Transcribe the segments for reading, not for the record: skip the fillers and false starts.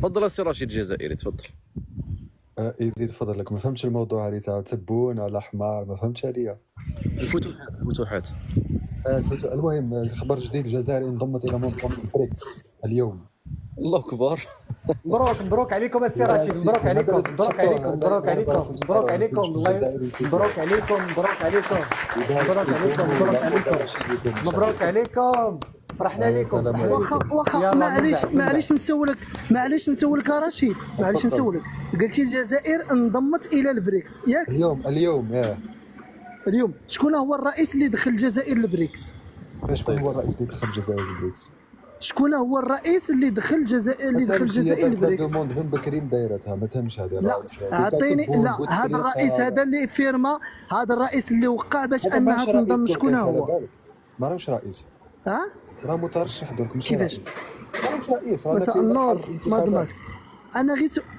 تفضل السي رشيد الجزائري تفضل. يزيد فضلك. ما فهمتش الموضوع هذه تاع تبون على حمار، ما فهمتش هذه. الفتوحات المهم الخبر الجديد: الجزائر انضمت الى منظمه بريكس اليوم. الله اكبر. مبروك عليكم السي رشيد، مبروك عليكم مبروك عليكم مبروك عليكم مبروك عليكم الله مبروك عليكم مبروك عليكم مبروك عليكم مبروك عليكم مبروك عليكم، فرحنا لكم فرحنا واخا معليش نسولك يا رشيد، معليش نسولك. قلتي الجزائر انضمت الى البريكس ياك؟ اليوم شكون هو الرئيس اللي دخل الجزائر للبريكس؟ شكون هو الرئيس اللي دخل الجزائر للبريكس؟ شكون هو الرئيس اللي دخل الجزائر للبريكس؟ دوموند هم بكريم دايرتها ما تهمش هذه. لا اعطيني، لا هذا الرئيس هذا اللي فيرما، هذا الرئيس اللي وقع باش انها تنضم، شكون هو؟ ما راهوش رئيس، راه مترشح درك مش كيفاش؟ ماهوش رئيس. مساء النور ماد ماكس.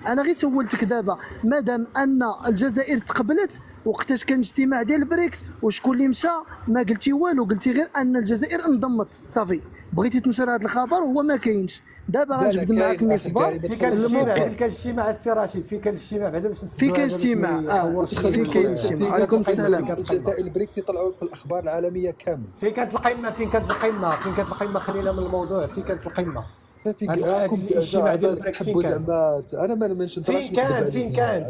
انا غير سولتك دابا، مادام ان الجزائر تقبلت وقتاش كان اجتماع ديال البريكس وشكون اللي مشى، ما قلتي والو، قلتي غير ان الجزائر انضمت صافي. بغيتي تنشر هذا الخبر وهو ما كاينش. دابا غنجبد معاك المصباح. فين كان الاجتماع السي رشيد؟ فين كان االاجتماع بعدا باش نسدوا؟ فين كان الاجتماع؟ فين كاين الاجتماع؟ عليكم السلام. الجزائر البريكس يطلعوا في الاخبار العالميه كامل. فين كانت القمه؟ خلينا من الموضوع. فين كانت القمه؟ الاجتماع ديال البريكس فين كان؟ انا ما نمنش. فين كان هذا؟ فين كان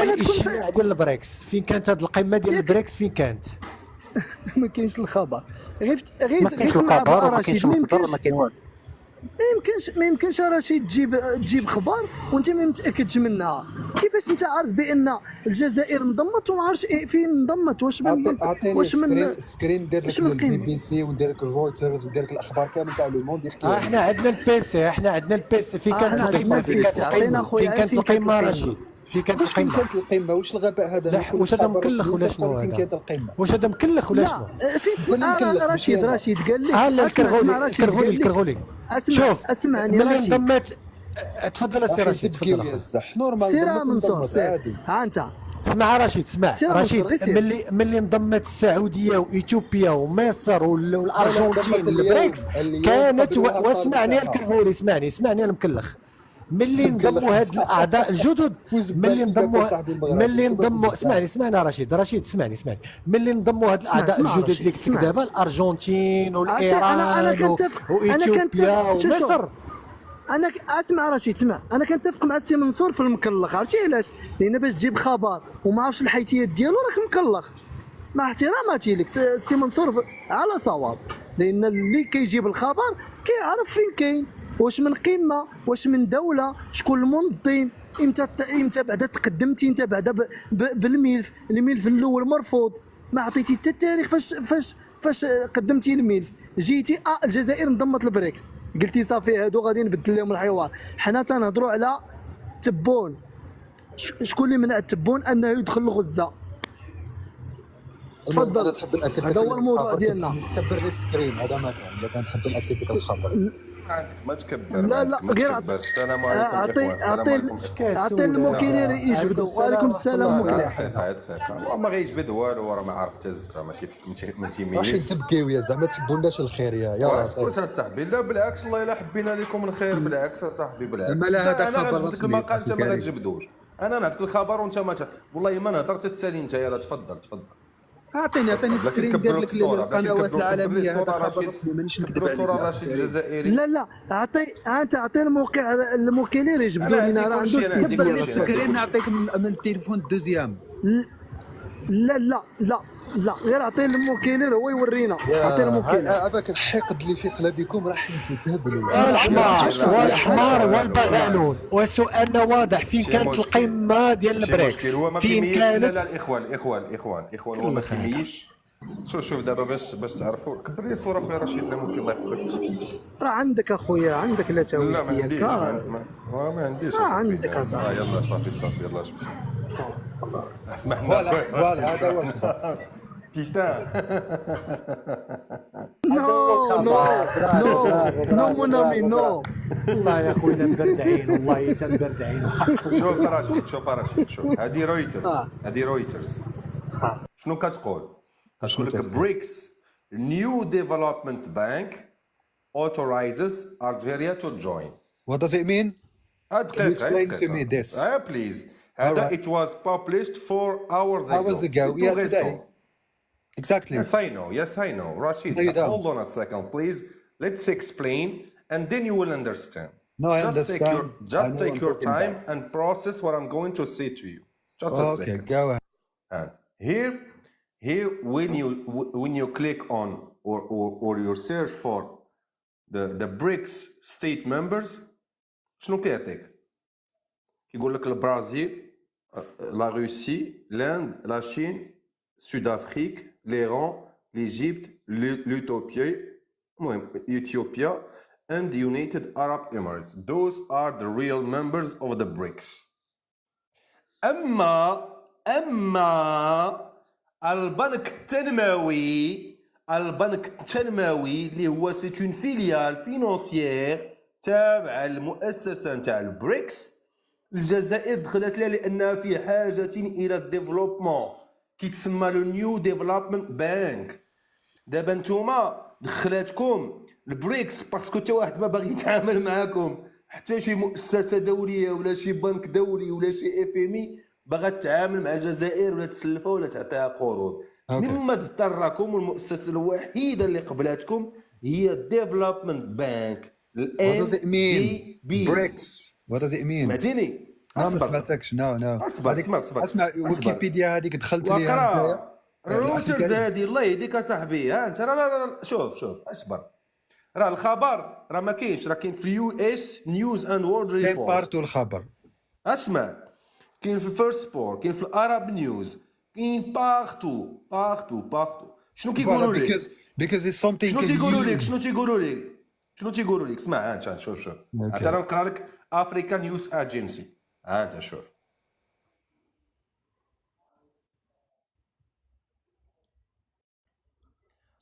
الاجتماع ديال البريكس؟ فين كانت هذه القمه ديال البريكس؟ فين كانت؟ ما كاينش الخبر. غير اسمع رشيد، ما يمكنش رشيد تجيب خبر وانت ما متاكدش منها. كيفاش انت عارف بان الجزائر انضمت وما عارفش فين انضمت؟ واش من سكرين ندير لك البي بي سي وندير لك الرويترز وندير لك الاخبار كامل تاع لو موند يحكيو. احنا عندنا البي سي فين كانت القمه؟ فين كانت القمه رشيد؟ فين كانت القمه؟ واش الغباء هذا؟ لا واش هذا مكلخ ولا شنو هذا؟ واش هذا مكلخ ولا شنو؟ رشيد قال لك اسمع الكرغولي شوف اسمعني رشيد. ملي انضمت تفضل السي رشيد تفضل. سير منصور سير. ها انت اسمع رشيد، اسمع رشيد. ملي انضمت السعوديه واثيوبيا ومصر والارجنتين للبريكس كانت واسمعني الكرغولي، اسمعني المكلخ. ملي انضموا هاد الاعضاء الجدد، ملي انضموا اسمعني رشيد اسمعني. ملي انضموا هاد الاعضاء الجدد اللي قلت لك دابا، الارجنتين والايران واثيوبيا ومصر. انا اسمع رشيد، اسمع. انا كنتفق مع السي منصور في المكلخ. عرفتي علاش؟ لان باش تجيب خبر وما عرفش الحيتيات ديالو راك مكلخ. مع احتراماتي لك السي منصور على صواب، لان اللي كيجيب الخبر كيعرف فين كاين، واش من قمه، واش من دوله، شكون المنظم، امتى بعدا تقدمتي انت بعدا بالملف. الملف الاول مرفوض، ما عطيتي حتى التاريخ فاش قدمتي الملف. جيتي الجزائر انضمت للبريكس، قلتي صافي هادو غادي نبدل لهم الحوار. حنا تنهضروا على تبون. شكون اللي منع تبون انه يدخل لغزه؟ تفضل، هذا هو الموضوع ديالنا. كبر لي السكرين هذا ما كان. الا كنت تحب ناكد لك الخبر ما تكبر. لا غير السلام عليكم. اعطي الموكيلير يجبدوا. وعليكم السلام موكيلير. خير ما غيجبد والو، راه ما عارف حتى ما تيميز. راح تبكيو يا زعما تحبوناش الخير يا اسكت اصاحبي. لا بالعكس، الله الا حبينا لكم الخير. بالعكس اصاحبي بالعكس. هذا انا خبر غنجبد لك المقال انت ما غتجبدوش. انا نعطيك الخبر وانت ما والله ما نهضر تتسالي انت. يلا تفضل. اعطيني سكرين ديال لك القنوات العالميه. هذا خبر رسمي مانيش نكذب عليك. الصوره رشيد الجزائري. لا اعطي الموكيلير يجبدوا لينا. راه عنده السكرين. نعطيك من التليفون الدوزيام. لا غير اعطي الموكيلير هو يورينا. اعطي الموكيلير. هذاك الحقد اللي في قلبكم راح يتهبل. الحمار والبغالون. وسؤالنا واضح، فين كانت القمه ديال البريكس؟ فين كانت؟ لا الاخوان هو ما كيميش. شوف دابا باش تعرفوا. كبر لي الصوره خويا رشيد. لا ممكن الله يحفظك. راه عندك اخويا، عندك التاويج ديالك. ما عنديش. عندك اصاحبي. يلا صافي يلا شفت. اسمح لنا. فوالا هذا هو تيتان. نو مونامي نو. والله يا خويا مبردعين، والله حتى مبردعين. شوف رشيد هذه رويترز. شنو كتقول؟ كتقول لك بريكس New Development Bank authorizes Algeria to join. What does it mean? Can you explain to me this? Please. Alright. It was published 4 hours ago. Hours ago, C'est yeah, tout today. récent. Exactly. Yes, I know. Rashid, No, you don't. hold on a second, please. Let's explain, and then you will understand. No, I understand. I Just know take I'm your talking time about. and process what I'm going to say to you. Just a Okay, second. go ahead. And here, when you click on or you search for the BRICS state members, شنو كيعطيك؟ يقول لك البرازيل، لا روسي، l'Inde, la Chine, Sud-Afrique, l'Iran, l'Égypte, Ethiopia, and the United Arab Emirates. Those are the real members of the BRICS. أما البنك التنموي اللي هو سي اون فيليال فينونسيير تابعة المؤسسة نتاع البريكس، الجزائر دخلت لها لأنها في حاجة إلى الديفلوبمون كيتسمى لو نيو ديفلوبمنت بانك. دابا نتوما دخلاتكم البريكس باسكو حتى واحد ما باغي يتعامل معاكم، حتى شي مؤسسة دولية ولا شي بنك دولي ولا شي اف ام اي باغا تتعامل مع الجزائر ولا تسلفها ولا تعطيها قروض. مما اضطركم المؤسسة الوحيدة اللي قبلاتكم هي الديفلوبمنت بانك. What does it mean? NDB. BRICS. What does it mean? سمعتيني؟ ما سمعتكش. نو اصبر. اسمع ويكيبيديا هذيك دخلت ليها وقرا روترز هذه الله يهديك اصاحبي. ها انت لا شوف اصبر. راه الخبر راه ما كاينش، راه كاين في اليو اس نيوز اند وورلد كاين ريبورت. بارتو الخبر. اسمع، كاين في الفيرست سبور، كاين في الاراب نيوز، كاين بارتو. شنو كيقولوا لك؟ because it's something شنو تيقولوا لك؟ اسمع، ها انت شوف انت راه نقرا لك افريكان نيوز اجنسي. ها انت شوف.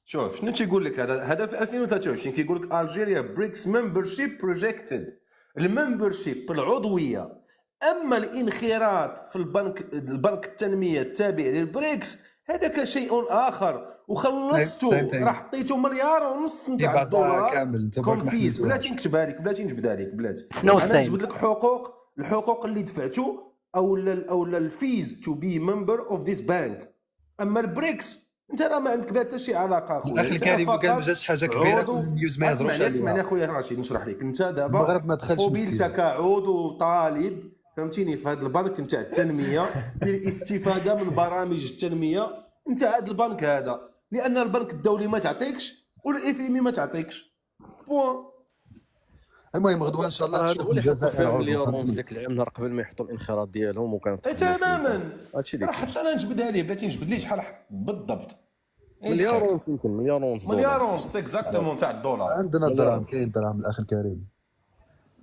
شنو تيقول لك هذا في 2023 كيقول لك الجيريا بريكس ممبرشيب بروجيكتد، الممبرشيب العضويه. اما الانخراط في البنك التنميه التابع للبريكس هذاك شيء اخر، وخلصتوا راه حطيتوا 1.5 مليار نتاع الدولار كامل كونفيز. بلاتي نكتبها لك، بلاتي نجبدها لك، بلاتي No انا same. نجبد لك الحقوق اللي دفعتوا او الفيز تو بي ممبر اوف ذيس بانك. اما البريكس انت راه ما عندك بها حتى شي علاقه اخويا. الاخ الكريم قال ما جاتش حاجه كبيره في النيوز ما يهضروش عليها. اسمعني اخويا رشيد نشرح لك. انت دابا المغرب ما دخلش قبيلتك كعضو طالب فهمتيني في هذا البنك نتاع التنميه ديال الاستفاده من برامج التنميه نتاع هذا البنك هذا، لان البنك الدولي ما تعطيكش والاف ام ما تعطيكش. بوان. المهم غدوه ان شاء الله هذا تشوف هو اللي حطوا الجزائر فيها عضو مليار ونص 500. ديك العام نهار قبل ما يحطوا الانخراط ديالهم وكانت تماما. هادشي اللي راه حتى انا نجبدها ليه، بلاتي نجبد ليه شحال بالضبط. مليار ونص يمكن مليار ونص مليار ونص اكزاكتومون تاع الدولار. عندنا الدراهم، كاين دراهم الاخ الكريم.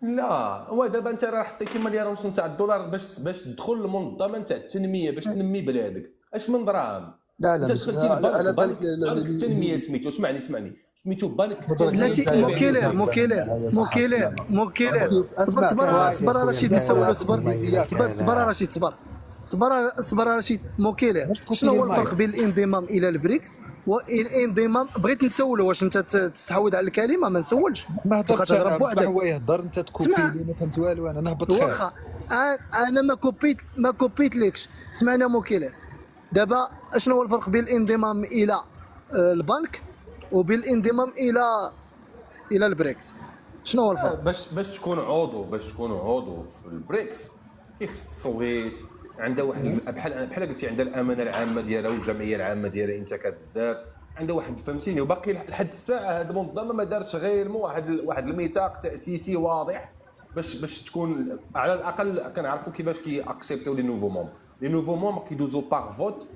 لا هو دابا انت راه حطيتي مليار ونص تاع الدولار باش تدخل المنظمه تاع التنميه باش تنمي بلادك. اش من دراهم؟ لا انت دخلتي بنك التنميه سميتو، اسمعني سميتو بنك بلاتي التنميه. موكيلير صبر رشيد نسولو. صبر رشيد صبر رشيد. موكيلير شنو هو الفرق بين الانضمام الى البريكس والانضمام؟ بغيت نسولو واش انت تستحوذ على الكلمه ما نسولش ما هضرتش تهضر انا، بوحدك. هو يهضر انت تكوبي اسمع. لي، ما فهمت والو انا نهبط خير. واخا انا ما كوبيت لكش. سمعنا موكيلير دابا اشنو هو الفرق بين الانضمام الى البنك وبين الانضمام الى البريكس؟ شنو هو الفرق؟ باش تكون عضو في البريكس كيخص تصويت، عندها واحد بحال قلتي عندها الامانه العامه ديالها والجمعيه العامه ديالها انت كتدار، عندها واحد فهمتيني. وباقي لحد الساعه هذه المنظمه ما دارتش غير واحد الميثاق تاسيسي واضح باش تكون على الاقل كنعرفوا كيفاش اكسبتيو لي نوفو مومبر. لي نوفو مومبر كيدوزو باغ فوت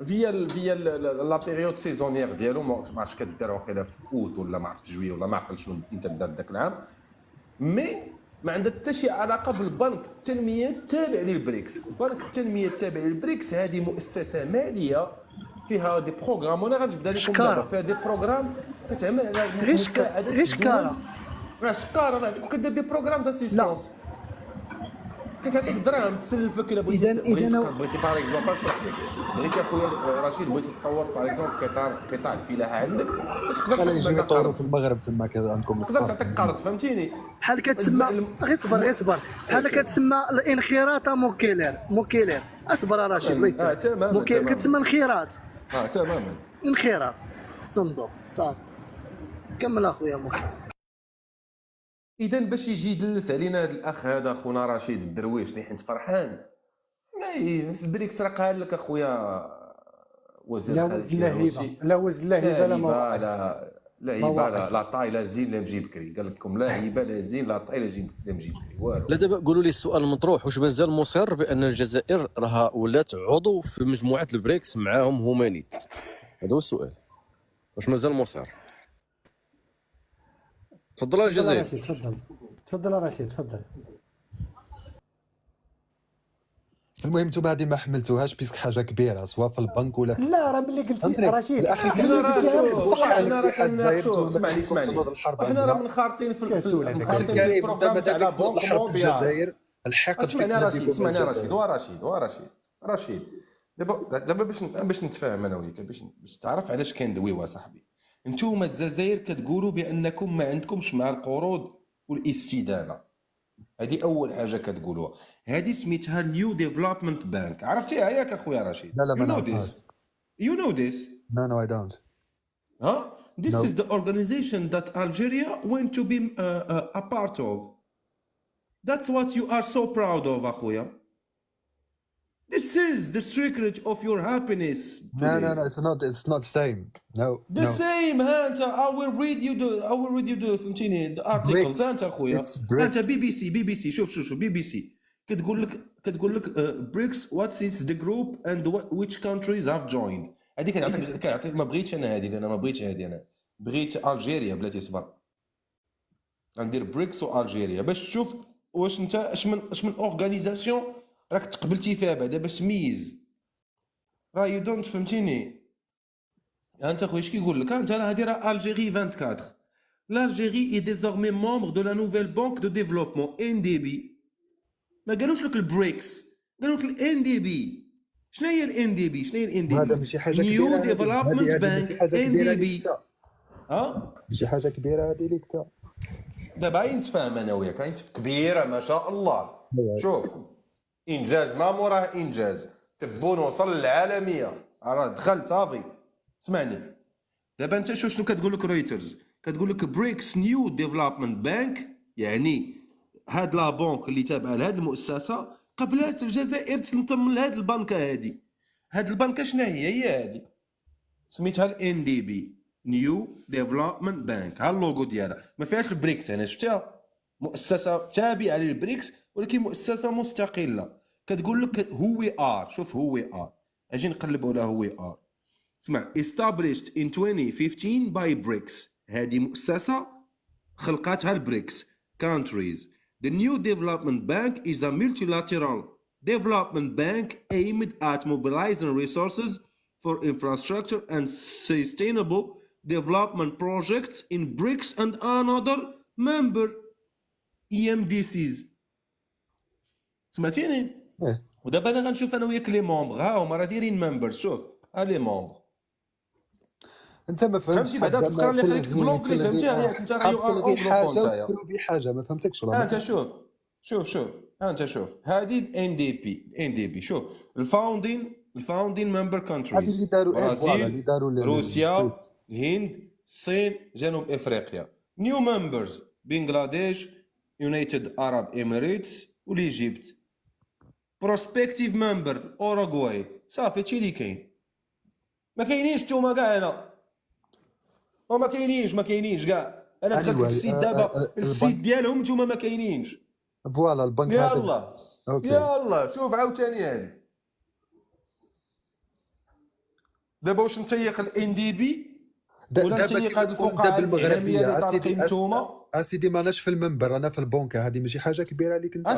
فيا لا بيريود سيزونيير ديالهم، ما عرفتش كدار واقيلا في اوت ولا ما عرفت جويه ولا ما عقلت شنو امتى دار ذاك العام. مي ما عندها حتى شي علاقه بالبنك التنميه التابع للبريكس. البنك التنميه التابع للبريكس هذه مؤسسه ماليه فيها دي بروغرام، وانا غنجبدها لكم دابا. فيها دي بروغرام كتعمل على غير شكاره شكاره وكدير دي بروغرام داسيستونس. كتعطيك دراهم تسلفك الا بغيتي بغيتي باغ اكزومبل نشرح لك بغيتي اخويا رشيد بغيتي تطور باغ اكزومبل قطاع الفلاحه عندك تقدر تاخذ منها يطوروا قرض في المغرب تما كذا عندكم تقدر تعطيك قرض فهمتيني بحال كتسمى غير صبر بحال كتسمى الانخراط موكيلير اصبر رشيد الله يسلمك تماما كتسمى انخراط تماما انخراط في الصندوق صافي كمل اخويا موكي. اذا باش يجي يدلس علينا هذا الاخ هذا خونا رشيد الدرويش اللي حنت فرحان البريكس راه قال لك اخويا وزير الخارجيه الروسي لا وزن لا هبه لا مواقف لا هبه لا طاي لا زين لا مجي بكري قال لكم لا هبه لا زين لا طاي لا مجي بكري والو. لا دابا قولوا لي السؤال المطروح، واش مازال مصر بان الجزائر راها ولات عضو في مجموعه البريكس معاهم هومانيت؟ هذا هو السؤال، واش مازال مصر؟ تفضل الجزائر. تفضل رشيد تفضل. المهم نتوما هذه ما حملتوهاش بيسك حاجه كبيره سواء في البنك ولا لا راه ملي قلتي رشيد حنا راه كنناقشوا اسمعني حنا راه منخرطين في البروغرام تاع لا بونك مونديال. الحقد اسمعني رشيد دابا باش نتفاهم انا وياك باش تعرف علاش كندويو صاحبي. نتوما الجزائر كتقولوا بانكم ما عندكمش مع القروض والاستدانه، هذه اول حاجه كتقولوها. هذه سميتها نيو ديفلوبمنت بانك، عرفتيها ياك اخويا رشيد؟ لا ما نعرفهاش. You know this? No I don't. This is the organization that Algeria went to be a part of. That's what you are so proud of, أخويا. This is the secret of your happiness today. No, it's not the same. No. Same ها انت I will read you the فهمتيني the articles انت أخويا. انت بي بي سي شوف بي بي سي كتقول لك بريكس what is the group and which countries have joined. هذه كتعطيك ما بغيتش انا هذه، انا ما بغيتش هذه، انا بغيت الجيريا بلاتي صبر. غندير بريكس والجيريا باش تشوف واش انت اش من اورغانيزاسيون راك تقبلتي فيها بعدا باش تميز. راه يو دونت فهمتيني انت خويا اش كيقول لك انت هذه راه الجيري 24. l'Algérie est désormais membre de la nouvelle banque de développement NDB. ما قالوش لك البريكس، قالوا لك الان دي بي. شنو هي الان دي بي؟ هذا ماشي حاجه كبيره. نيو ديفلوبمنت بانك ان دي بي. ماشي حاجه كبيره هذه اللي كتا. دابا نتفاهم انا وياك انت كبيره ما شاء الله. شوف انجاز ما موراه انجاز، تبون وصل للعالميه راه دخل صافي. اسمعني دابا انت شنو كتقول لك رويترز؟ كتقول لك بريكس نيو ديفلوبمنت بانك، يعني هاد لا بونك اللي تابعه لهاد المؤسسه قبلات الجزائر تنضم لهاد البنكه هادي. هاد البنكه شنو هي هادي سميتها الان دي بي نيو ديفلوبمنت بانك. ها اللوغو ديالها ما فيهاش البريكس، انا شفتها مؤسسه تابعه للبريكس ولكن مؤسسه مستقله. كتقول لك هو وي ار. شوف هو وي ار، اجي نقلبوا على هو وي ار. اسمع established in 2015 by BRICS. هذه مؤسسه خلقاتها البريكس countries. The new development bank is a multilateral development bank aimed at mobilizing resources for infrastructure and sustainable development projects in BRICS and another member EMDCs. سمعتيني؟ ودابا انا غنشوف انا وياك لي مونبر، ها هما راه دايرين ممبر. شوف ها لي مونبر. انت ما فهمتش بعدا الفقره اللي خليتك بلونك اللي فهمتيها ياك انت راه يو ار اوغلوفون تاعي. بحاجه ما فهمتكش والله. انت شوف انت شوف هذه الان دي بي شوف الفاوندين ممبر كونتريز اللي داروا روسيا، الهند، الصين، جنوب افريقيا. نيو ممبرز بنغلاديش، يونايتد عرب اميريتس وليجيبت. بروسبكتيف ممبر اوروغواي. صافي هادشي اللي كاين. ما كاينينش نتوما كاع هنا وما كاينينش كاع. انا دخلت السيت دابا السيت ديالهم نتوما ما كاينينش. فوالا البنك هذا يلا شوف عاوتاني هذه دابا واش نتيق الان دي بي ولا نتيق هاد الفقاعه الاعلاميه اللي طالقين نتوما؟ اسيدي ماناش في المنبر، انا في البنكه. هذه ماشي حاجه كبيره اللي كنت